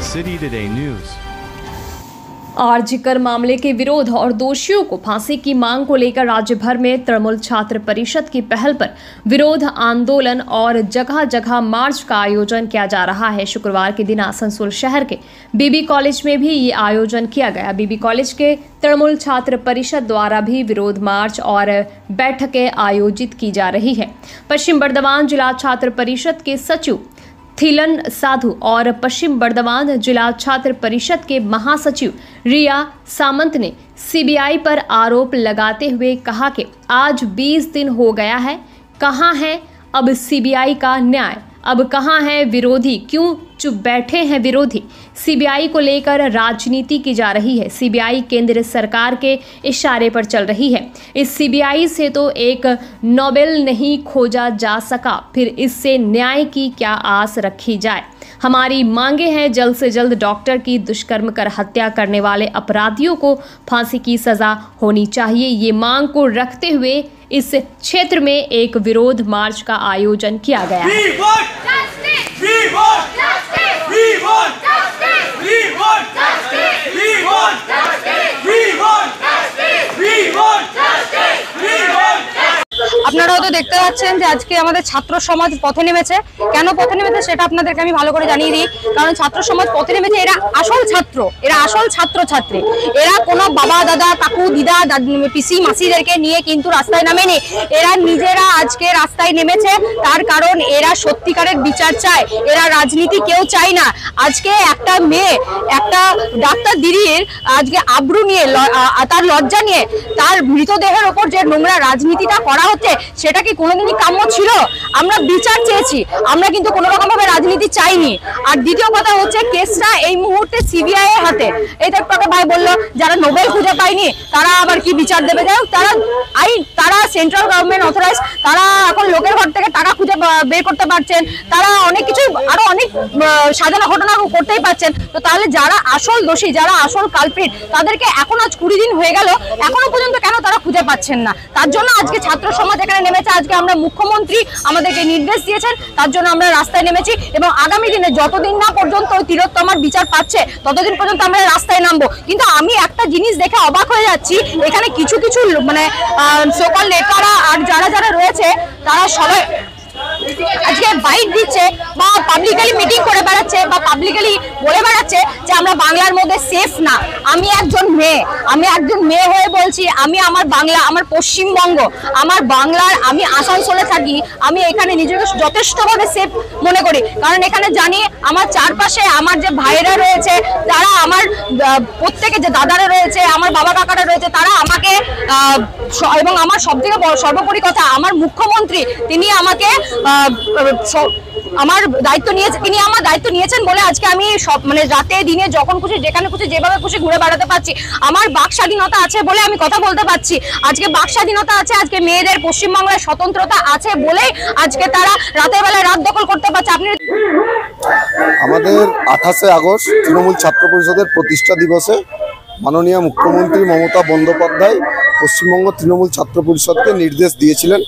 City Today News। RG Kar मामले के विरोध और दोषियों को फांसी की मांग को लेकर राज्य भर में तृणमूल छात्र परिषद की पहल पर विरोध आंदोलन और जगह जगह मार्च का आयोजन किया जा रहा है। शुक्रवार के दिन आसनसोल शहर के बीबी कॉलेज में भी ये आयोजन किया गया। बीबी कॉलेज के तृणमूल छात्र परिषद द्वारा भी विरोध मार्च और बैठकें आयोजित की जा रही है। पश्चिम बर्धमान जिला छात्र परिषद के सचिव थिलन साधु और पश्चिम बर्धमान जिला छात्र परिषद के महासचिव रिया सामंत ने सीबीआई पर आरोप लगाते हुए कहा कि आज 20 दिन हो गया है, कहां है अब सीबीआई का न्याय, अब कहां है विरोधी, क्यों चुप बैठे हैं विरोधी। सीबीआई को लेकर राजनीति की जा रही है। सीबीआई केंद्र सरकार के इशारे पर चल रही है। इस सीबीआई से तो एक नोबेल नहीं खोजा जा सका, फिर इससे न्याय की क्या आस रखी जाए। हमारी मांगे हैं जल्द से जल्द डॉक्टर की दुष्कर्म कर हत्या करने वाले अपराधियों को फांसी की सजा होनी चाहिए। ये मांग को रखते हुए इस क्षेत्र में एक विरोध मार्च का आयोजन किया गया है। আপনারাও তো দেখতে পাচ্ছেন যে আজকে আমাদের ছাত্র সমাজ পথে নেমেছে। কেন পথে নেমেছে সেটা আপনাদেরকে আমি ভালো করে জানিয়ে দিই। কারণ ছাত্র সমাজ পথে নেমেছে, এরা আসল ছাত্র, এরা আসল ছাত্র ছাত্রী। এরা কোনো বাবা দাদা কাকু দিদা পিসি মাসিদেরকে নিয়ে কিন্তু রাস্তায় নামেনি, এরা নিজেরা আজকে রাস্তায় নেমেছে। তার কারণ এরা সত্যিকারের বিচার চায়, এরা রাজনীতি কেউ চায় না। আজকে একটা মেয়ে, একটা ডাক্তার দিদির আজকে আব্রু নিয়ে, তার লজ্জা নিয়ে, তার মৃতদেহের ওপর যে নোংরা রাজনীতিটা করা হচ্ছে সেটা কি কোনোদিনই কাম্য ছিল? আমরা বিচার চেয়েছি, আমরা কিন্তু কোনো রকম ভাবে রাজনীতি চাইনি। আর দ্বিতীয় কথা হচ্ছে কেসটা এই মুহূর্তে সিবিআই এর হাতে। এই তো একটা ভাই বললো যারা নোবেল খুঁজে পায়নি তারা আবার কি বিচার দেবে। যাই হোক, তারা সেন্ট্রাল গভর্নমেন্ট অথরাইজ, তারা এখন লোকের ঘর থেকে টাকা খুঁজে বের করতে পারছেন, তারা অনেক কিছু আরো অনেক সাজানো ঘটনা করতেই পারছেন। তো তাহলে যারা আসল দোষী, যারা আসল কালপ্রিট, তাদেরকে এখন আজ 20 দিন হয়ে গেল, এখনো পর্যন্ত কেন তারা খুঁজে পাচ্ছেন না? তার জন্য আজকে ছাত্র সমাজ এখানে নেমেছে। আজকে আমরা মুখ্যমন্ত্রী আমাদেরকে নির্দেশ দিয়েছেন, তার জন্য আমরা রাস্তায় নেমেছি এবং আগামী দিনে যতদিন না পর্যন্ত ওই তিলোত্তমার বিচার পাচ্ছে ততদিন পর্যন্ত আমরা রাস্তায় নামবো। কিন্তু আমি একটা জিনিস দেখে অবাক হয়ে যাচ্ছি, এখানে কিছু কিছু মানে সকল নেতারা আর যারা যারা রয়েছে তারা সবাই আজকে বাইট দিচ্ছে বা পাবলিকালি মিটিং করে বেড়াচ্ছে বা পাবলিকালি বলে বেড়াচ্ছে যে আমরা বাংলার মধ্যে সেফ না। আমি একজন মেয়ে হয়ে বলছি, আমি আমার বাংলা, আমার পশ্চিমবঙ্গ, আমার বাংলার, আমি আসানসোলে থাকি, আমি এখানে নিজেকে যথেষ্টভাবে সেফ মনে করি। কারণ এখানে জানি আমার চারপাশে আমার যে ভাইয়েরা রয়েছে, তারা আমার প্রত্যেকে যে দাদারা রয়েছে, আমার বাবা কাকারা রয়েছে, তারা আমাকে এবং আমার সবথেকে সর্বোপরি কথা আমার মুখ্যমন্ত্রী, তিনি আমাকে আমার দায়িত্ব নিয়েছে, তিনি আমার দায়িত্ব নিয়েছেন বলে আজকে আমি সব মানে রাতে দিনে যখন খুশি যেখানে খুশি যেভাবে খুশি ঘুরে বেড়াতে পারছি। আমার বাক স্বাধীনতা আছে বলে আমি কথা বলতে পারছি। আজকে বাক স্বাধীনতা আছে, আজকে মেয়েদের পশ্চিমবাংলায় স্বতন্ত্রতা আছে বলেই আজকে তারা রাতের বেলায় রাত দখল করতে পারছে। আপনি আমাদের 28 আগস্ট তৃণমূল ছাত্র পরিষদের প্রতিষ্ঠা দিবসে মাননীয় মুখ্যমন্ত্রী মমতা বন্দ্যোপাধ্যায় পশ্চিমবঙ্গ তৃণমূল ছাত্র পরিষদকে নির্দেশ দিয়েছিলেন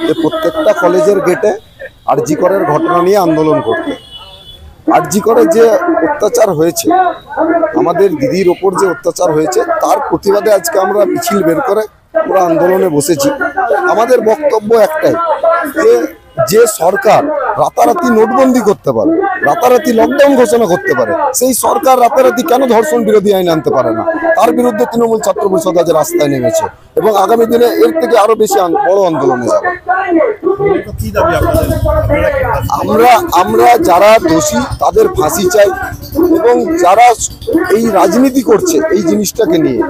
যে প্রত্যেকটা কলেজের গেটে আরজি করের ঘটনা নিয়ে আন্দোলন করতে। আরজি করে যে অত্যাচার হয়েছে, আমাদের দিদির ওপর যে অত্যাচার হয়েছে, তার প্রতিবাদে আজকে আমরা মিছিল বের করে পুরো আন্দোলনে বসেছি। আমাদের বক্তব্য একটাই, যে সরকার রাতারাতি নোটবন্দি করতে পারে, রাতারাতি লকডাউন ঘোষণা করতে পারে, সেই সরকার রাতারাতি কেন ধর্ষণ বিরোধী আইন আনতে পারে না? তার বিরুদ্ধে তৃণমূল ছাত্র পরিষদ আজ রাস্তায় নেমেছে এবং আগামী দিনে এর থেকে আরো বেশি বড় আন্দোলনে যাবে। আমরা যারা দোষী তাদের ফাঁসি চাই এবং যারা এই রাজনীতি করছে এই জিনিসটাকে নিয়ে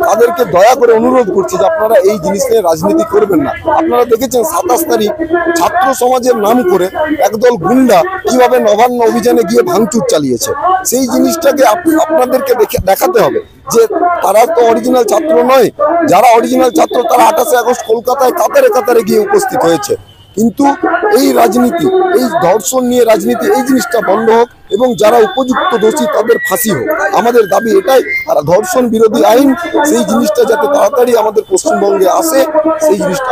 তাদেরকে দয়া করে অনুরোধ করছি যে আপনারা এই জিনিস নিয়ে রাজনীতি করবেন না। আপনারা দেখেছেন 27 তারিখ ছাত্র সমাজের নাম করে একদল গুন্ডা কিভাবে নবান্ন অভিযানে গিয়ে ভাঙচুর চালিয়েছে। সেই জিনিসটাকে আপনাদেরকে দেখাতে হবে যে তারা তো অরিজিনাল ছাত্র নয়। যারা অরিজিনাল ছাত্র তারা 28 আগস্ট কলকাতায় কাতারে কাতারে গিয়ে উপস্থিত হয়েছে। কিন্তু এই রাজনীতি, এই ধর্ষণ নিয়ে রাজনীতি, এই জিনিসটা বন্ধ হোক এবং যারা উপযুক্ত দোষী তাদের ফাঁসি হোক। আমাদের দাবি এটাই। আর ধর্ষণ বিরোধী আইন সেই জিনিসটা যাতে তাড়াতাড়ি আমাদের পশ্চিমবঙ্গে আসে, সেই জিনিসটা